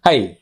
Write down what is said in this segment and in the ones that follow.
Hai,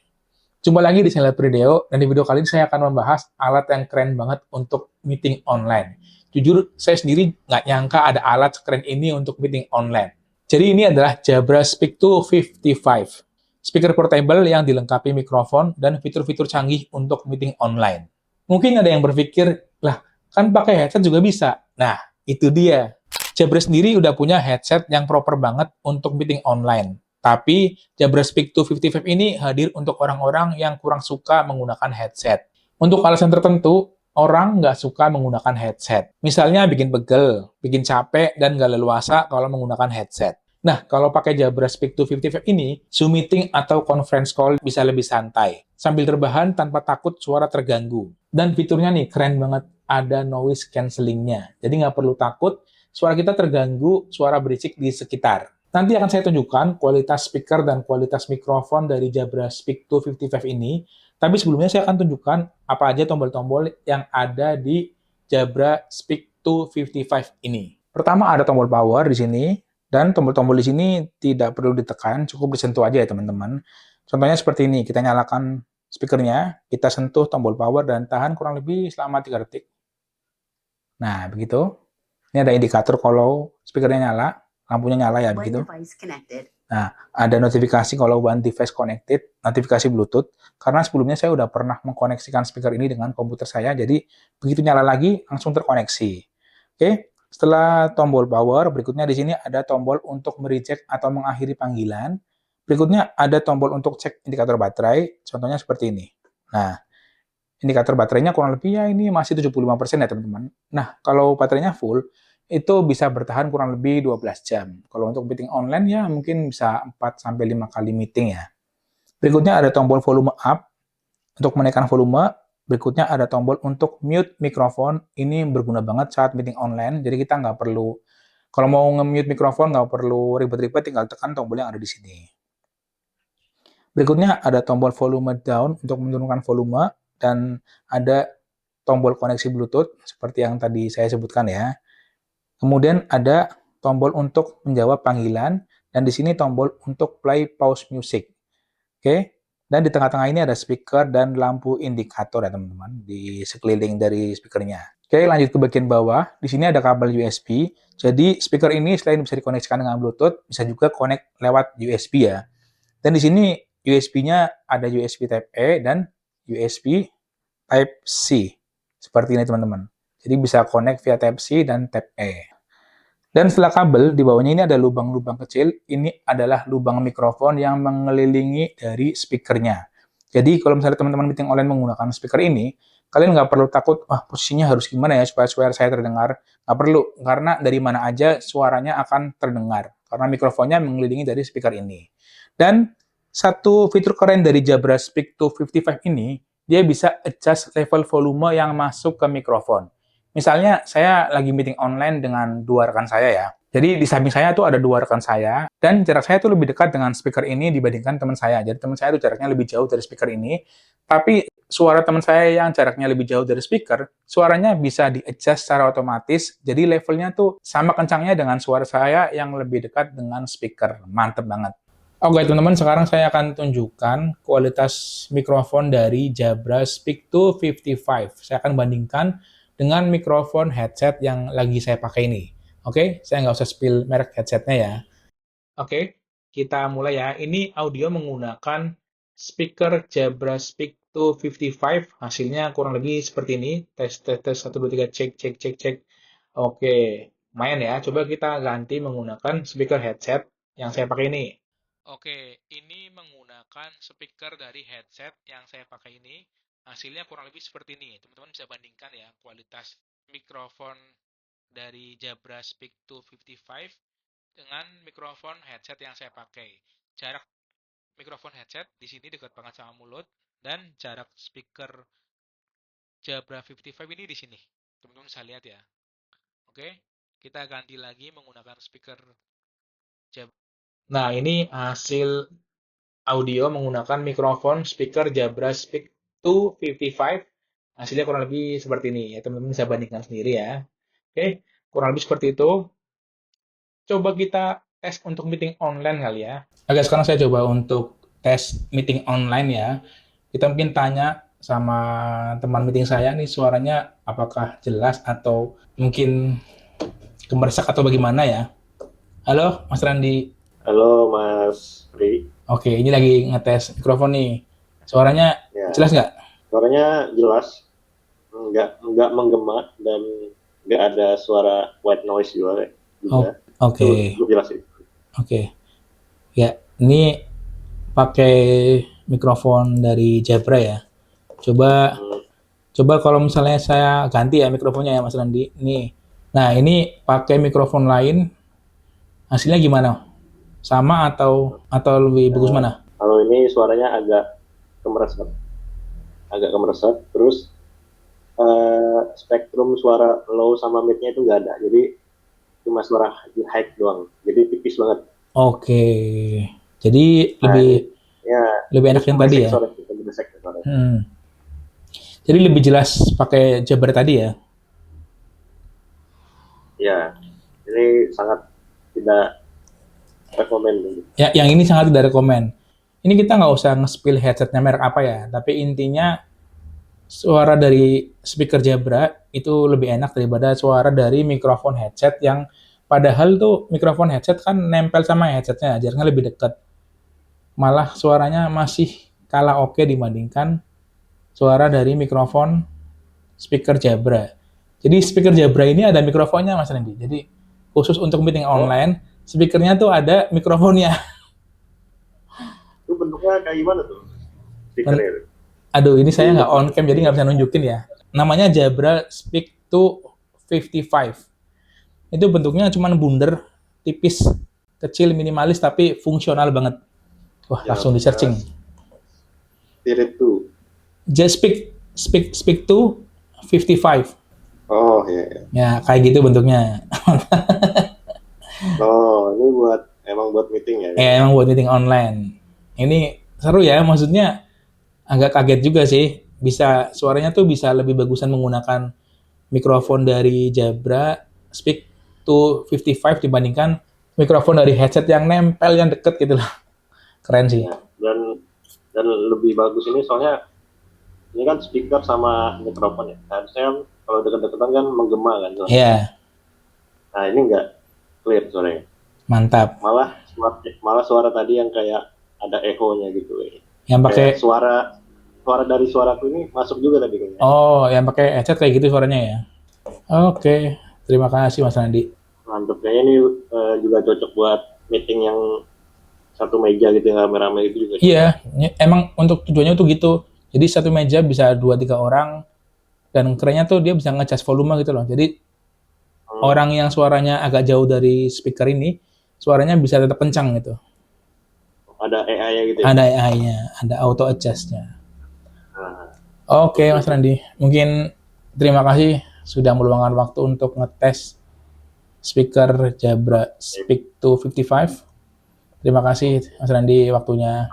jumpa lagi di channel Prideo, dan di video kali ini saya akan membahas alat yang keren banget untuk meeting online. Jujur, saya sendiri nggak nyangka ada alat sekeren ini untuk meeting online. Jadi ini adalah Jabra Speak 255, speaker portable yang dilengkapi mikrofon dan fitur-fitur canggih untuk meeting online. Mungkin ada yang berpikir, lah kan pakai headset juga bisa. Nah, itu dia. Jabra sendiri udah punya headset yang proper banget untuk meeting online. Tapi Jabra Speak 255 ini hadir untuk orang-orang yang kurang suka menggunakan headset. Untuk alasan tertentu, orang nggak suka menggunakan headset. Misalnya bikin pegel, bikin capek, dan nggak leluasa kalau menggunakan headset. Nah, kalau pakai Jabra Speak 255 ini, Zoom meeting atau conference call bisa lebih santai, sambil terbahan tanpa takut suara terganggu. Dan fiturnya nih, keren banget, ada noise cancellingnya. Jadi nggak perlu takut suara kita terganggu, suara berisik di sekitar. Nanti akan saya tunjukkan kualitas speaker dan kualitas mikrofon dari Jabra Speak 255 ini. Tapi sebelumnya saya akan tunjukkan apa aja tombol-tombol yang ada di Jabra Speak 255 ini. Pertama ada tombol power di sini, dan tombol-tombol di sini tidak perlu ditekan, cukup disentuh aja ya teman-teman. Contohnya seperti ini, kita nyalakan speakernya, kita sentuh tombol power dan tahan kurang lebih selama 3 detik. Nah, begitu. Ini ada indikator kalau speakernya nyala, lampunya nyala ya, begitu. Nah, ada notifikasi kalau one device connected, notifikasi Bluetooth, karena sebelumnya saya udah pernah mengkoneksikan speaker ini dengan komputer saya, jadi begitu nyala lagi, langsung terkoneksi. Oke, setelah tombol power, berikutnya di sini ada tombol untuk mereject atau mengakhiri panggilan. Berikutnya ada tombol untuk cek indikator baterai, contohnya seperti ini. Nah, indikator baterainya kurang lebih ya ini masih 75% ya teman-teman. Nah, kalau baterainya full, itu bisa bertahan kurang lebih 12 jam. Kalau untuk meeting online ya mungkin bisa 4-5 kali meeting ya. Berikutnya ada tombol volume up untuk menaikkan volume. Berikutnya ada tombol untuk mute mikrofon. Ini berguna banget saat meeting online. Jadi kita nggak perlu, kalau mau nge-mute mikrofon nggak perlu ribet-ribet, tinggal tekan tombol yang ada di sini. Berikutnya ada tombol volume down untuk menurunkan volume, dan ada tombol koneksi Bluetooth seperti yang tadi saya sebutkan ya. Kemudian ada tombol untuk menjawab panggilan, dan di sini tombol untuk play pause music. Oke. Dan di tengah-tengah ini ada speaker dan lampu indikator ya teman-teman di sekeliling dari speakernya. Oke, lanjut ke bagian bawah. Di sini ada kabel USB. Jadi speaker ini selain bisa dikoneksikan dengan Bluetooth, bisa juga connect lewat USB ya. Dan di sini USB-nya ada USB Type A dan USB Type C. Seperti ini teman-teman. Jadi bisa connect via Type C dan Type A. Dan setelah kabel, di bawahnya ini ada lubang-lubang kecil. Ini adalah lubang mikrofon yang mengelilingi dari speakernya. Jadi kalau misalnya teman-teman meeting online menggunakan speaker ini, kalian nggak perlu takut, wah posisinya harus gimana ya supaya suara saya terdengar. Nggak perlu, karena dari mana aja suaranya akan terdengar. Karena mikrofonnya mengelilingi dari speaker ini. Dan satu fitur keren dari Jabra Speak 255 ini, dia bisa adjust level volume yang masuk ke mikrofon. Misalnya saya lagi meeting online dengan dua rekan saya ya. Jadi di samping saya tuh ada dua rekan saya, dan jarak saya tuh lebih dekat dengan speaker ini dibandingkan teman saya. Jadi teman saya tuh jaraknya lebih jauh dari speaker ini, tapi suara teman saya yang jaraknya lebih jauh dari speaker, suaranya bisa di-adjust secara otomatis, jadi levelnya tuh sama kencangnya dengan suara saya yang lebih dekat dengan speaker. Mantep banget. Oke teman-teman, sekarang saya akan tunjukkan kualitas mikrofon dari Jabra Speak 255. Saya akan bandingkan dengan mikrofon headset yang lagi saya pakai ini. Oke, saya nggak usah spill merek headsetnya ya. Oke, kita mulai ya. Ini audio menggunakan speaker Jabra Speak 255. Hasilnya kurang lebih seperti ini. Tes, tes, tes, 1, 2, 3, cek, cek, cek, cek. Oke, lumayan ya. Coba kita ganti menggunakan speaker headset yang saya pakai ini. Oke, ini menggunakan speaker dari headset yang saya pakai ini. Hasilnya kurang lebih seperti ini. Teman-teman bisa bandingkan ya kualitas mikrofon dari Jabra Speak 255 dengan mikrofon headset yang saya pakai. Jarak mikrofon headset di sini dekat banget sama mulut, dan jarak speaker Jabra 55 ini di sini. Teman-teman bisa lihat ya. Oke, kita ganti lagi menggunakan speaker Jabra. Nah, ini hasil audio menggunakan mikrofon speaker Jabra Speak 255. Hasilnya kurang lebih seperti ini ya, teman-teman bisa bandingkan sendiri ya. Oke, kurang lebih seperti itu. Coba kita tes untuk meeting online kali ya. Oke, sekarang saya coba untuk tes meeting online ya. Kita mungkin tanya sama teman meeting saya nih suaranya apakah jelas atau mungkin gemeresak atau bagaimana ya. Halo Mas Randi. Halo Mas Pri. Oke, ini lagi ngetes mikrofon nih. Suaranya Ya, jelas nggak? suaranya jelas, nggak menggema dan nggak ada suara white noise juga. Oh, Itu oke. cukup jelas sih. Oke. Ya, ini pakai mikrofon dari Jabra ya. Coba Hmm, coba kalau misalnya saya ganti ya mikrofonnya ya Mas Randi. Nih. Nah, ini pakai mikrofon lain, hasilnya gimana? Sama atau lebih bagus eh, mana? Kalau ini suaranya agak kemeresat. Terus spektrum suara low sama midnya itu nggak ada. Jadi cuma suara high doang. Jadi tipis banget. Oke. Jadi Nah ini lebih ya lebih ini enak yang tadi ya. keberesek suaranya. Hmm. Jadi lebih jelas pakai Jabra tadi ya. Ya, ini sangat tidak rekomend. Ya, yang ini sangat tidak rekomen. Ini kita nggak usah nge-spill headsetnya merek apa ya, tapi intinya suara dari speaker Jabra itu lebih enak daripada suara dari mikrofon headset yang padahal tuh mikrofon headset kan nempel sama headsetnya, jaraknya lebih dekat. Malah suaranya masih kalah oke dibandingkan suara dari mikrofon speaker Jabra. Jadi speaker Jabra ini ada mikrofonnya Mas Randy. Jadi khusus untuk meeting Oh, online, speakernya tuh ada mikrofonnya. itu bentuknya kayak gimana tuh speakernya itu? Aduh, ini saya Bulat nggak on gitu. cam jadi nggak bisa nunjukin ya. Namanya Jabra Speak to 55. Itu bentuknya cuma bundar, tipis, kecil, minimalis, tapi fungsional banget. Wah, langsung di Jabra searching. Spirit 2. Just speak to 55. Oh iya, iya. Ya, kayak gitu bentuknya. Oh, ini emang buat meeting ya Ya, kayaknya. emang buat meeting online. Ini seru ya, maksudnya agak kaget juga sih. Bisa suaranya tuh bisa lebih bagusan menggunakan mikrofon dari Jabra Speak to 55 dibandingkan mikrofon dari headset yang nempel yang deket gitu loh. Keren sih. Ya. Dan lebih bagus ini soalnya ini kan speaker sama mikrofon ya. Harusnya kan kalau deket-deketan kan menggema kan suaranya. Ya, Nah, ini enggak clear suaranya. mantap. Malah suara tadi yang kayak ada echo-nya gitu. Yang pakai Kayak suara suara dari suaraku ini masuk juga tadi kayaknya. yang pakai headset kayak gitu suaranya ya. Oke, terima kasih Mas Nandi. Mantep, kayaknya ini juga cocok buat meeting yang satu meja gitu yang rame-rame itu juga cocok. Iya, emang untuk tujuannya tuh gitu. Jadi satu meja bisa 2 3 orang dan kerennya tuh dia bisa ngecas volume gitu loh. Jadi Hmm, orang yang suaranya agak jauh dari speaker ini suaranya bisa tetap kencang gitu. ada AI-nya gitu ya. Ada AI-nya, ada auto adjust-nya. Nah, Oke, oke Mas oke. Randi. Mungkin terima kasih sudah meluangkan waktu untuk ngetes speaker Jabra Oke. Speak to 55. Terima kasih Mas Randi waktunya.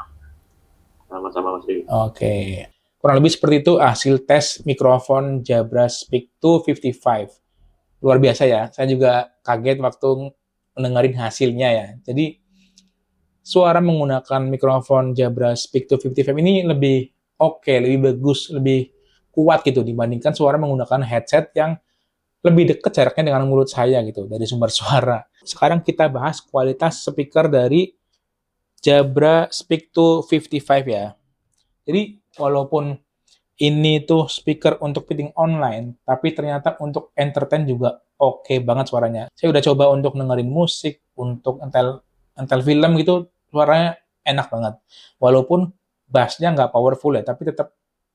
Sama-sama Mas Dewi. Oke. Kurang lebih seperti itu hasil tes mikrofon Jabra Speak to 55. Luar biasa ya. Saya juga kaget waktu mendengarin hasilnya ya. Jadi suara menggunakan mikrofon Jabra Speak to 55 ini lebih oke, lebih bagus, lebih kuat gitu dibandingkan suara menggunakan headset yang lebih dekat jaraknya dengan mulut saya gitu dari sumber suara. Sekarang kita bahas kualitas speaker dari Jabra Speak to 55 ya. Jadi walaupun ini tuh speaker untuk meeting online, tapi ternyata untuk entertain juga oke banget suaranya. Saya udah coba untuk dengerin musik, untuk entel entel film gitu, suaranya enak banget. Walaupun bassnya nggak powerful ya, tapi tetap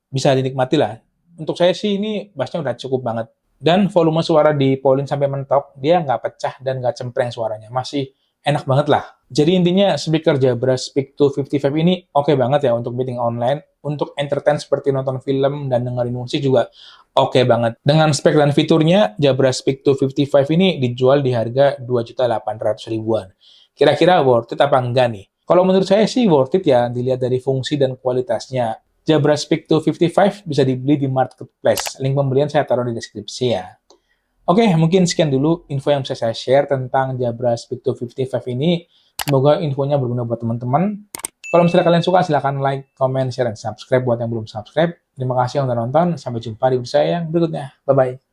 bisa dinikmati lah. Untuk saya sih ini bassnya udah cukup banget. Dan volume suara di polin sampai mentok, dia nggak pecah dan nggak cempreng suaranya. Masih enak banget lah. Jadi intinya speaker Jabra Speak to 55 ini oke banget ya untuk meeting online. Untuk entertain seperti nonton film dan dengerin musik juga oke banget. Dengan spek dan fiturnya, Jabra Speak to 55 ini dijual di harga 2.800.000-an. Kira-kira worth it apa enggak nih? Kalau menurut saya sih worth it ya, dilihat dari fungsi dan kualitasnya. Jabra Speak to 55 bisa dibeli di marketplace. Link pembelian saya taruh di deskripsi ya. Oke, mungkin sekian dulu info yang bisa saya share tentang Jabra Speak to 55 ini. Semoga infonya berguna buat teman-teman. Kalau misalnya kalian suka, silahkan like, comment, share, dan subscribe buat yang belum subscribe. Terima kasih yang udah nonton. Sampai jumpa di video saya yang berikutnya. Bye-bye.